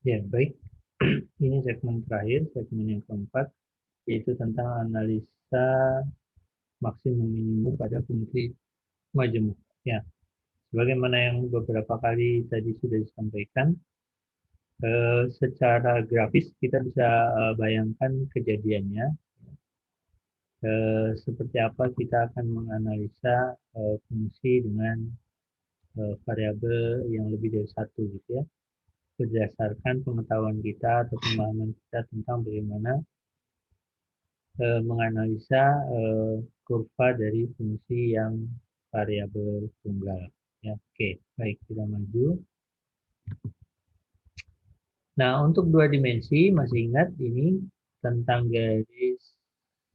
Ya, baik. Ini segmen terakhir, segmen yang keempat, yaitu tentang analisa maksimum minimum pada fungsi majemuk. Ya, sebagaimana yang beberapa kali tadi sudah disampaikan, secara grafis kita bisa bayangkan kejadiannya, seperti apa kita akan menganalisa fungsi dengan variabel yang lebih dari satu, gitu ya, berdasarkan pengetahuan kita atau pemahaman kita tentang bagaimana menganalisa kurva dari fungsi yang variabel tunggal. Ya, oke, baik, kita maju. Nah, untuk dua dimensi, masih ingat ini tentang garis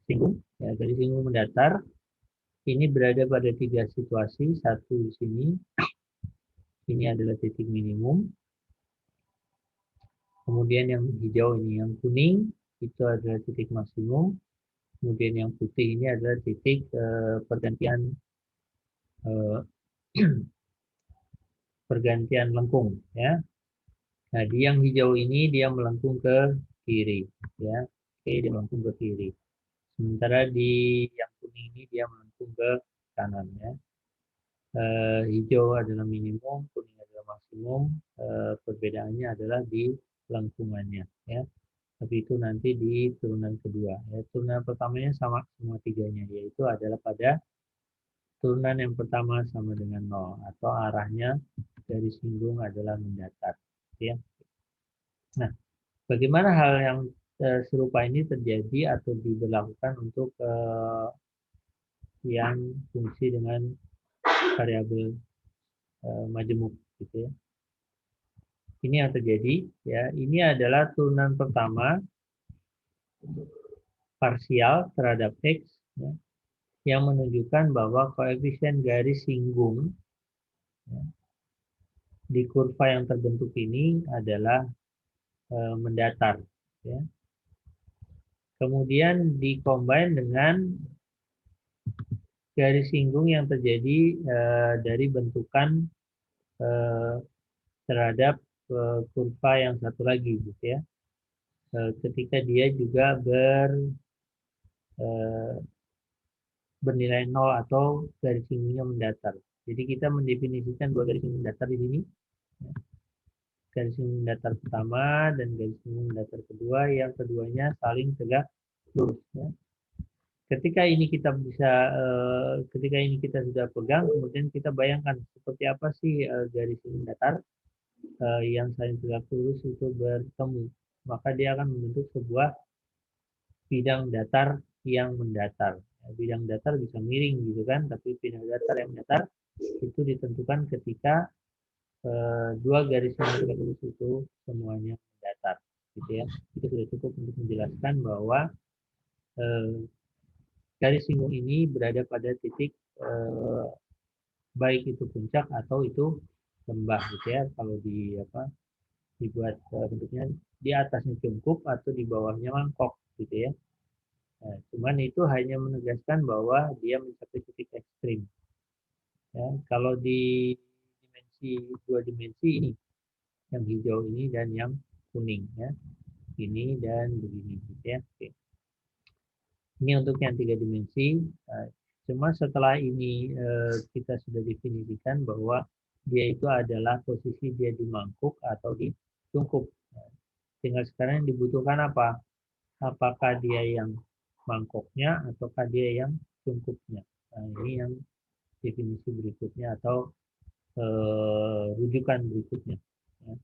singgung, ya, garis singgung mendatar. Ini berada pada tiga situasi. Satu di sini, ini adalah titik minimum. Kemudian yang hijau ini, yang kuning, itu adalah titik maksimum. Kemudian yang putih ini adalah titik pergantian eh, pergantian lengkung, ya. Nah, di yang hijau ini dia melengkung ke kiri, ya. Oke, dia melengkung ke kiri. Sementara di yang kuning ini dia melengkung ke kanan, ya. Hijau adalah minimum, kuning adalah maksimum. Perbedaannya adalah di lengkungannya, ya. Tapi itu nanti di turunan kedua. Ya. Turunan pertamanya sama semua tiganya, yaitu adalah pada turunan yang pertama sama dengan 0, atau arahnya dari singgung adalah mendatar, ya. Nah, bagaimana hal yang serupa ini terjadi atau diberlakukan untuk yang fungsi dengan variabel majemuk, gitu ya. Ini yang terjadi, ya. Ini adalah turunan pertama parsial terhadap X, ya, yang menunjukkan bahwa koefisien garis singgung, ya, di kurva yang terbentuk ini adalah mendatar, ya. Kemudian dikombin dengan garis singgung yang terjadi dari bentukan eh, terhadap kurva yang satu lagi, gitu ya. Ketika dia juga eh, bernilai 0 atau garis singgungnya mendatar. Jadi kita mendefinisikan dua garis singgung mendatar di sini, ya. Garis singgung mendatar pertama dan garis singgung mendatar kedua, yang keduanya saling tegak lurus, ya. Ketika ini kita sudah pegang, kemudian kita bayangkan seperti apa sih garis singgung datar yang saling tegak lurus itu bertemu, maka dia akan membentuk sebuah bidang datar yang mendatar. Bidang datar bisa miring, gitu kan, tapi bidang datar yang mendatar itu ditentukan ketika dua garis yang tegak lurus itu semuanya mendatar, gitu ya. Itu sudah cukup untuk menjelaskan bahwa eh, garis singgung ini berada pada titik baik itu puncak atau itu lembah, gitu ya. Kalau dibuat bentuknya di atasnya cungkup atau di bawahnya mangkok, gitu ya. Nah, cuman itu hanya menegaskan bahwa dia mencapai titik ekstrim. Ya, kalau di dua dimensi ini, yang hijau ini dan yang kuning, ya, ini dan begini, gitu ya. Oke. Ini untuk yang tiga dimensi. Cuma setelah ini kita sudah definisikan bahwa dia itu adalah posisi dia di mangkuk atau di cungkup. Nah, tinggal sekarang yang dibutuhkan apa? Apakah dia yang mangkoknya ataukah dia yang cungkupnya? Nah, ini yang definisi berikutnya atau rujukan berikutnya, ya.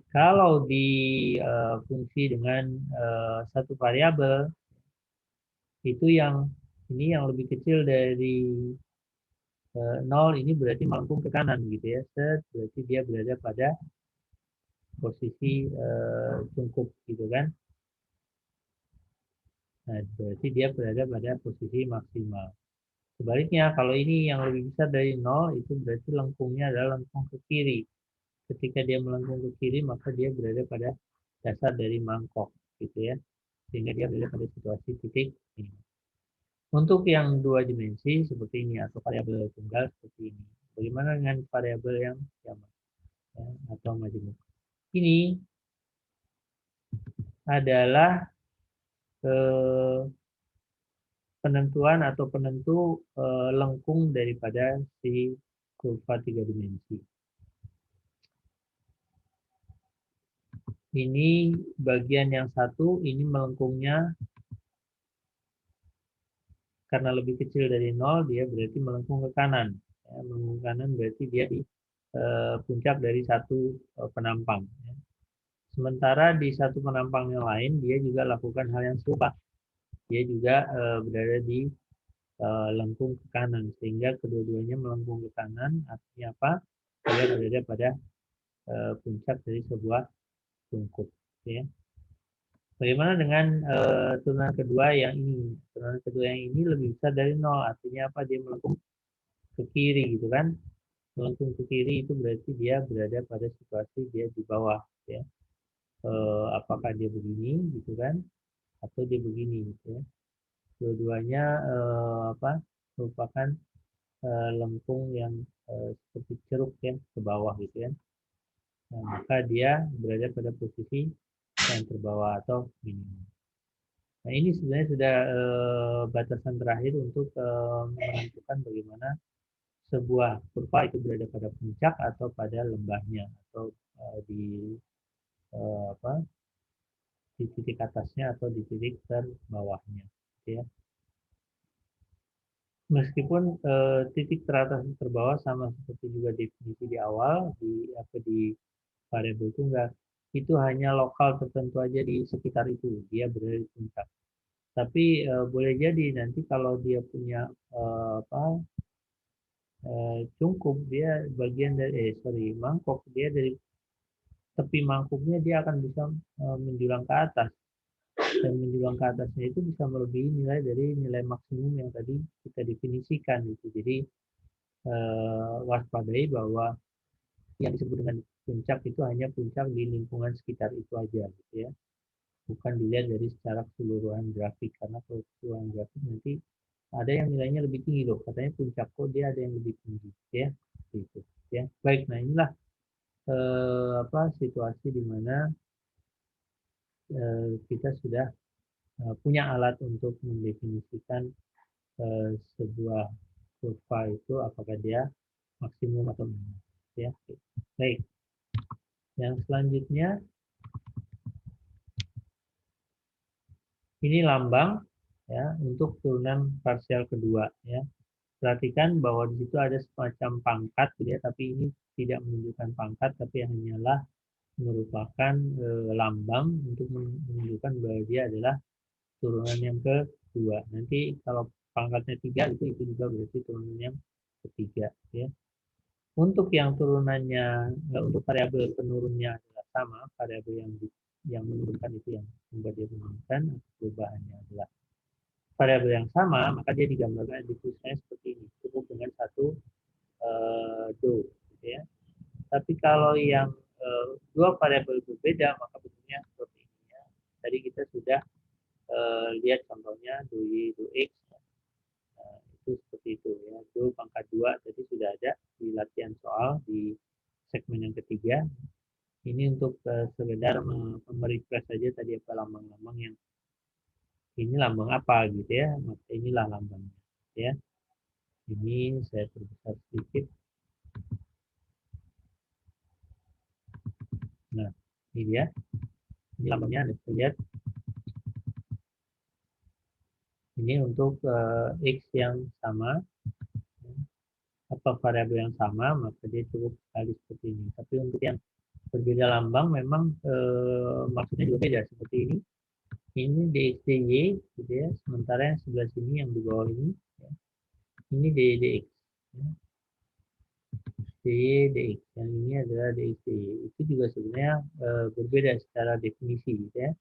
Kalau di fungsi dengan satu variabel, itu yang ini yang lebih kecil dari 0 ini berarti melengkung ke kanan, gitu ya. Berarti dia berada pada posisi cungkup, gitu kan. Nah, berarti dia berada pada posisi maksimal. Sebaliknya, kalau ini yang lebih besar dari 0, itu berarti lengkungnya adalah lengkung ke kiri. Ketika dia melengkung ke kiri, maka dia berada pada dasar dari mangkok, gitu ya. Sehingga dia berada pada situasi titik ini. Untuk yang dua dimensi seperti ini atau variabel tunggal seperti ini. Bagaimana dengan variabel yang sama, ya, atau majemuk? ini adalah penentuan atau penentu lengkung daripada si kurva 3 dimensi. Ini bagian yang satu, ini melengkungnya karena lebih kecil dari 0, dia berarti melengkung ke kanan. Ya, melengkung ke kanan berarti dia di puncak dari satu penampang. Ya. Sementara di satu penampang yang lain, dia juga lakukan hal yang serupa. Dia juga berada di lengkung ke kanan, sehingga kedua-duanya melengkung ke kanan. Artinya apa? Dia berada pada puncak dari sebuah tungkup. Ya. Bagaimana dengan turunan kedua yang ini? Turunan kedua yang ini lebih besar dari 0, artinya apa? Dia melengkung ke kiri gitu kan. Melengkung ke kiri itu berarti dia berada pada situasi dia di bawah. Ya. Apakah dia begini gitu kan, atau dia begini gitu ya. Dua-duanya merupakan lengkung yang seperti ceruk ya ke bawah gitu ya. Nah, maka dia berada pada posisi yang terbawah atau minimum. Nah, ini sebenarnya sudah batasan terakhir untuk menentukan bagaimana sebuah kurva itu berada pada puncak atau pada lembahnya atau di apa di titik atasnya atau di titik terbawahnya. Ya. Meskipun titik teratas dan terbawah sama seperti juga definisi di awal di variabel tunggal, itu hanya lokal tertentu aja di sekitar itu, dia berada di puncak. Tapi boleh jadi nanti kalau dia punya cungkup, dia bagian dari mangkok, dia dari tepi mangkuknya dia akan bisa menjulang ke atas, dan menjulang ke atasnya itu bisa melebihi nilai dari nilai maksimum yang tadi kita definisikan gitu. Jadi waspadai bahwa yang disebut dengan puncak itu hanya puncak di lingkungan sekitar itu aja gitu ya, bukan dilihat dari secara keseluruhan grafik, karena kalau keseluruhan grafik nanti ada yang nilainya lebih tinggi loh, katanya puncak kok dia ada yang lebih tinggi ya gitu ya. Baik, nah inilah situasi di mana kita sudah punya alat untuk mendefinisikan sebuah kurva itu apakah dia maksimum atau minimum ya. Baik, yang selanjutnya ini lambang ya untuk turunan parsial kedua ya. Perhatikan bahwa di situ ada semacam pangkat ya, tapi ini tidak menunjukkan pangkat, tapi hanyalah merupakan lambang untuk menunjukkan bahwa dia adalah turunan yang kedua. Nanti kalau pangkatnya 3 itu juga berarti turunan yang ketiga ya. Untuk yang turunannya untuk variabel penurunnya adalah sama, variabel yang menurunkan itu yang membuat dia menurunkan, perubahannya adalah variabel yang sama, maka dia digambarkan ditulisnya seperti ini, cukup dengan satu do, gitu ya. Tapi kalau yang dua variabel berbeda, maka bentuknya seperti ini ya. Tadi kita sudah lihat contohnya do y, do x, itu seperti itu ya. Do pangkat 2 tadi sudah ada di latihan soal di segmen yang ketiga. Ini untuk sekedar merefresh saja tadi apa lambang-lambang yang ini lambang apa gitu ya, maka inilah lambangnya ya. Ini saya perbesar sedikit. Nah, ini dia. Ini lambangnya Anda bisa lihat. Ini untuk X yang sama atau variabel yang sama, maka dia cukup sekali seperti ini. Tapi untuk yang berbeda lambang memang maksudnya juga beda seperti ini. Ini DXDY gitu ya, sementara yang sebelah sini yang di bawah ini ya, ini DYDX ya. DYDX yang ini adalah DXDY. Itu juga sebenarnya berbeda secara definisi gitu ya.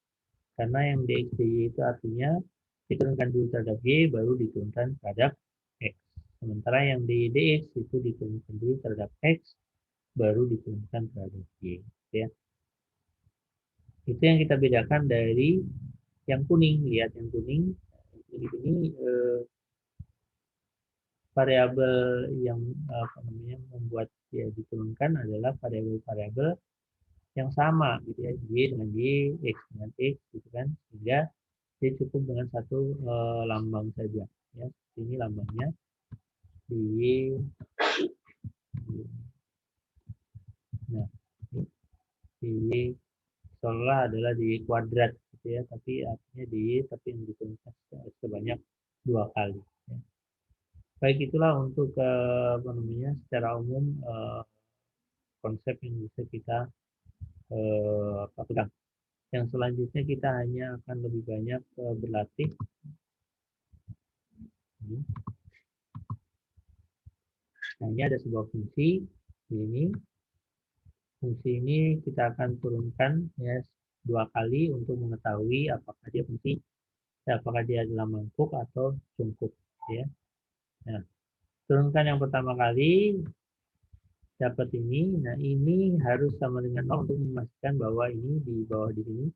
Karena yang DXDY itu artinya diturunkan dulu terhadap Y baru diturunkan terhadap X. Sementara yang DYDX itu diturunkan dulu terhadap X baru diturunkan terhadap Y ya. Itu yang kita bedakan dari yang kuning. Lihat yang kuning ini variabel yang membuat dia diturunkan adalah variabel-variabel yang sama gitu ya, Y dengan Y, X dengan X gitu kan, sehingga dia cukup dengan satu lambang saja ya. Ini lambangnya di nah di seolah adalah di kuadrat gitu ya, tapi artinya di tapi yang dituliskan sebanyak 2 kali ya. Baik, itulah untuk apa namanya secara umum konsep yang bisa kita pegang. Yang selanjutnya kita hanya akan lebih banyak berlatih. Nah, ini ada sebuah fungsi ini. Fungsi ini kita akan turunkan ya 2 kali untuk mengetahui apakah dia adalah mangkuk atau cungkup ya. Nah, turunkan yang pertama kali dapat ini. Nah, ini harus sama dengan 0 untuk memastikan bahwa ini di bawah di sini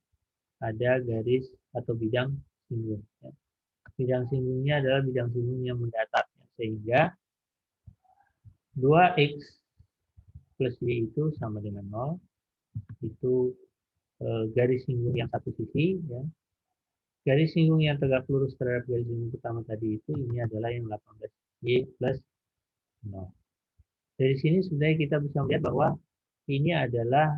ada garis atau bidang singgung ya. Bidang singgungnya adalah bidang singgung yang mendatar ya. Sehingga 2x plus y itu sama dengan 0. Itu garis singgung yang satu sisi ya. Garis singgung yang tegak lurus terhadap garis singgung pertama tadi itu ini adalah yang 18y plus 0. Dari sini sebenarnya kita bisa melihat bahwa ini adalah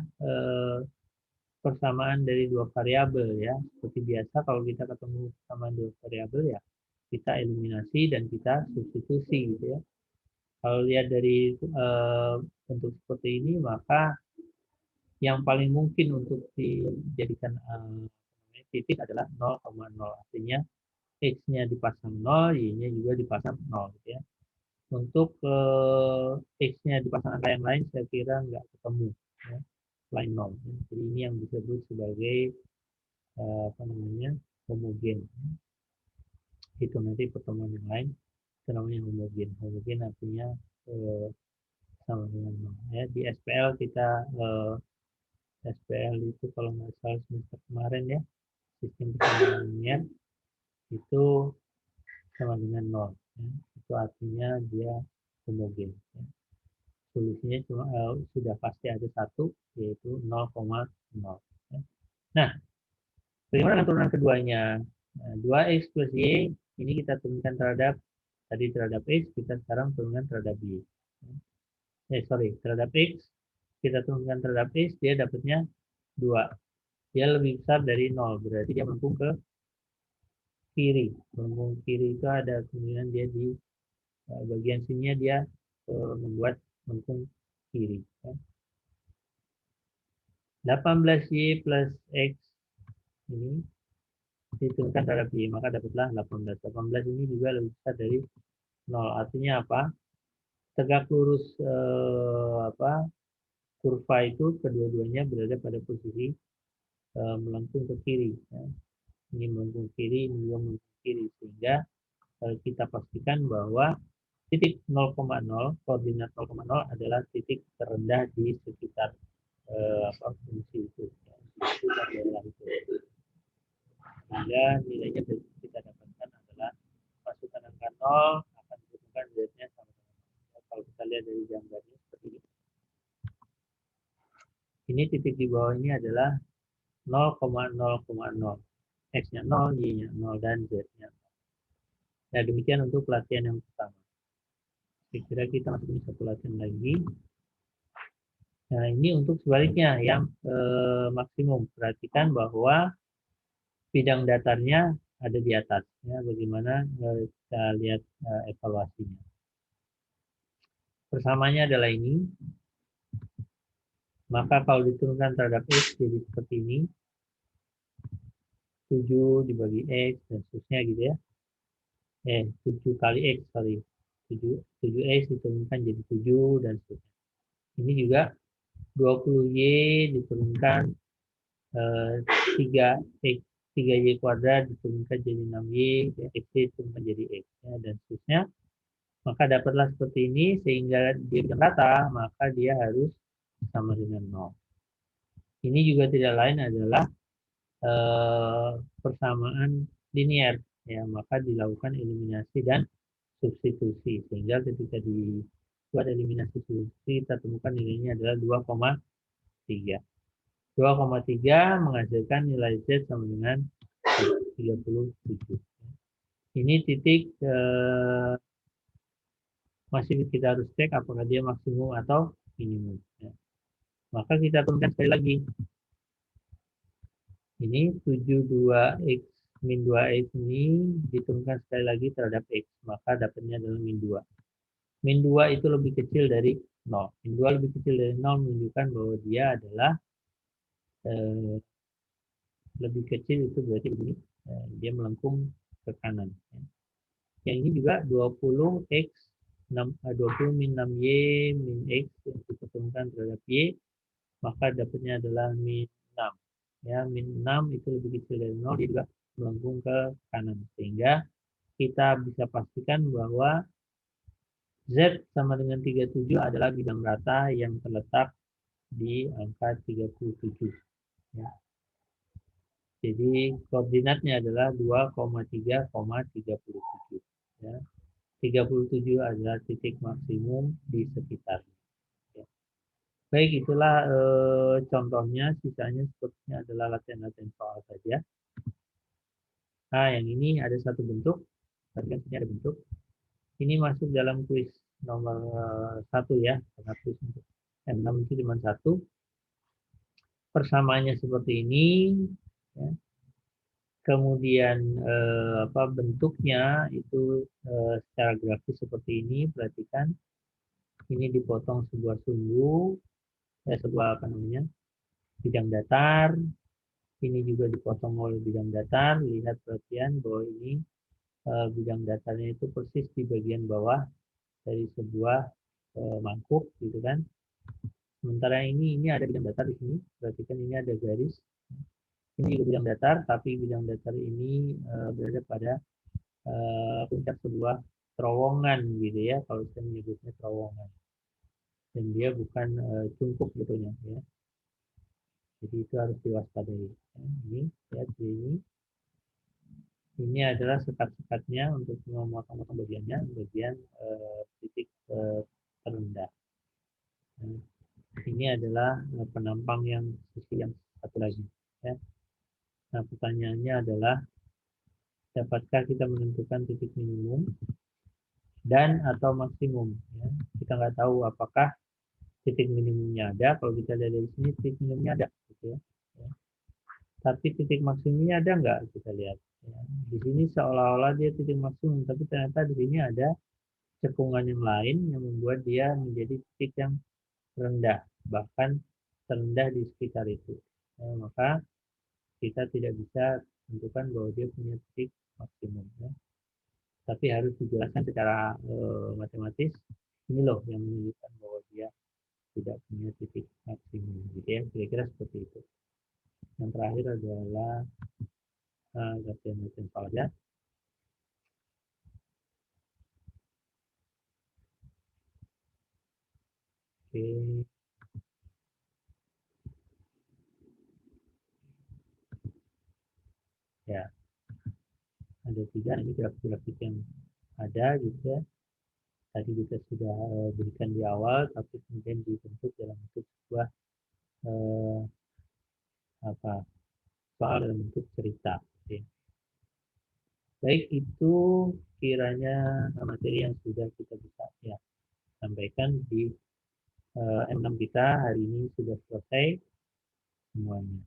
persamaan dari 2 variabel ya. Seperti biasa kalau kita ketemu persamaan 2 variabel ya, kita eliminasi dan kita substitusi gitu ya. Kalau lihat dari bentuk seperti ini, maka yang paling mungkin untuk dijadikan titik adalah 0,0. Artinya X-nya dipasang 0, Y-nya juga dipasang 0. Gitu ya. Untuk X-nya dipasang angka yang lain, saya kira nggak ketemu. Ya, selain 0. Jadi ini yang disebut sebagai apa namanya homogen. Itu nanti pertemuan yang lain, itu namanya homogen. Homogen artinya sama dengan 0. Ya, di SPL kita SPL itu kalau nggak salah semester kemarin ya, sistem persamaan itu sama dengan 0. Ya. Itu artinya dia homogen. Ya. Solusinya cuma sudah pasti ada satu, yaitu 0,0. Ya. Nah, bagaimana dengan turunan keduanya? Nah, 2x plus y ini kita turunkan terhadap x, kita sekarang turunkan terhadap y. Terhadap x kita turunkan terhadap x, dia dapatnya 2. Dia lebih besar dari 0, berarti dia melengkung ke kiri. Melengkung kiri itu ada kemungkinan dia di bagian sininya dia membuat melengkung kiri. 18y plus x ini diturunkan terhadap y, maka dapatlah 18. 18 ini juga lebih besar dari 0. Artinya apa? Tegak lurus kurva itu kedua-duanya berada pada posisi melengkung ke kiri. Ya. Ini melengkung kiri, ini juga melengkung kiri. Sehingga kita pastikan bahwa titik 0,0, koordinat 0,0 adalah titik terendah di sekitar fungsi itu. Ya. Sehingga nilainya kita dapatkan adalah masukkan angka 0 akan ditentukan z-nya sama dengan 0. Kalau kita lihat dari gambarnya seperti ini. Ini titik di bawah ini adalah 0,0,0. X-nya 0, Y-nya 0, dan Z-nya 0. Nah, demikian untuk pelatihan yang pertama. Kira-kira kita masuk ke satu latihan lagi. Nah, ini untuk sebaliknya yang maksimum. Perhatikan bahwa bidang datarnya ada di atas. Ya, bagaimana kita lihat evaluasinya. Persamanya adalah ini. Maka kalau diturunkan terhadap X jadi seperti ini. 7 dibagi X dan seterusnya gitu ya. 7 kali X kali 7X diturunkan jadi 7 dan seterusnya. Ini juga 20Y diturunkan 3X 3Y kuadrat diturunkan jadi 6Y, X diturunkan jadi X ya, dan seterusnya. Maka dapatlah seperti ini, sehingga dia bidang rata, maka dia harus sama dengan 0. Ini juga tidak lain adalah persamaan linear ya, maka dilakukan eliminasi dan substitusi, sehingga ketika dibuat eliminasi substitusi kita temukan nilainya adalah 2,3. 2,3 menghasilkan nilai Z sama dengan 37. Ini titik masih kita harus cek apakah dia maksimum atau minimum. Ya. Maka kita turunkan sekali lagi. Ini 72X min 2X ini diturunkan sekali lagi terhadap X. Maka dapatnya adalah min 2. Min 2 itu lebih kecil dari 0. Min 2 lebih kecil dari 0 menunjukkan bahwa dia adalah lebih kecil, itu berarti begini, dia melengkung ke kanan. Ya. Yang ini juga 20x 20 min 6y min x yang dipertemukan terhadap y, maka dapatnya adalah min 6. Ya, min 6 itu lebih kecil dari 0, dia juga melengkung ke kanan. Sehingga kita bisa pastikan bahwa Z sama dengan 37 adalah bidang rata yang terletak di angka 37. Ya. Jadi koordinatnya adalah 2,3,37. Ya. 37 adalah titik maksimum di sekitarnya. Ya. Baik, itulah contohnya. Sisanya sepertinya adalah latihan-latihan soal saja. Nah, yang ini ada satu bentuk. Tadi kan ada bentuk. Ini masuk dalam kuis nomor 1 ya. Karena kuis untuk M6 itu cuma 1. Persamaannya seperti ini. Ya. Kemudian bentuknya itu secara grafis seperti ini. Perhatikan, ini dipotong sebuah sumbu, sebuah bidang datar. Ini juga dipotong oleh bidang datar. Lihat perhatian bahwa ini bidang datarnya itu persis di bagian bawah dari sebuah mangkuk, gitu kan. Sementara ini ada bidang datar di sini. Perhatikan ini ada garis. Ini juga bidang datar, tapi bidang datar ini berada pada puncak sebuah terowongan, gitu ya. Kalau saya menyebutnya terowongan. Dan dia bukan cungkup betulnya, ya. Jadi itu harus diwaspadai. Ini, lihat di sini. Ini adalah sekat-sekatnya untuk memotong-potong bagiannya, bagian titik terendah. Nah, ini adalah penampang yang sisi yang satu lagi. Ya. Nah, pertanyaannya adalah, dapatkah kita menentukan titik minimum dan atau maksimum? Ya. Kita nggak tahu apakah titik minimumnya ada. Kalau kita lihat dari sini, titik minimumnya ada. Gitu ya. Ya. Tapi titik maksimumnya ada nggak? Kita lihat. Ya. Di sini seolah-olah dia titik maksimum, tapi ternyata di sini ada cekungan yang lain yang membuat dia menjadi titik yang rendah, bahkan terendah di sekitar itu. Maka kita tidak bisa tentukan bahwa dia punya titik maksimum. Ya. Tapi harus dijelaskan secara matematis. Ini loh yang menunjukkan bahwa dia tidak punya titik maksimum. Gitu ya. Kira-kira seperti itu. Yang terakhir adalah latihan-latihan soal ya. Oke. Ya, ada 3. Ini grafik-grafik yang ada gitu ya. Tadi kita sudah berikan di awal, tapi kemudian dibentuk dalam bentuk sebuah soal dalam bentuk cerita. Oke. Baik, itu kiranya materi yang sudah kita bisa ya sampaikan di M6 kita hari ini sudah selesai semuanya.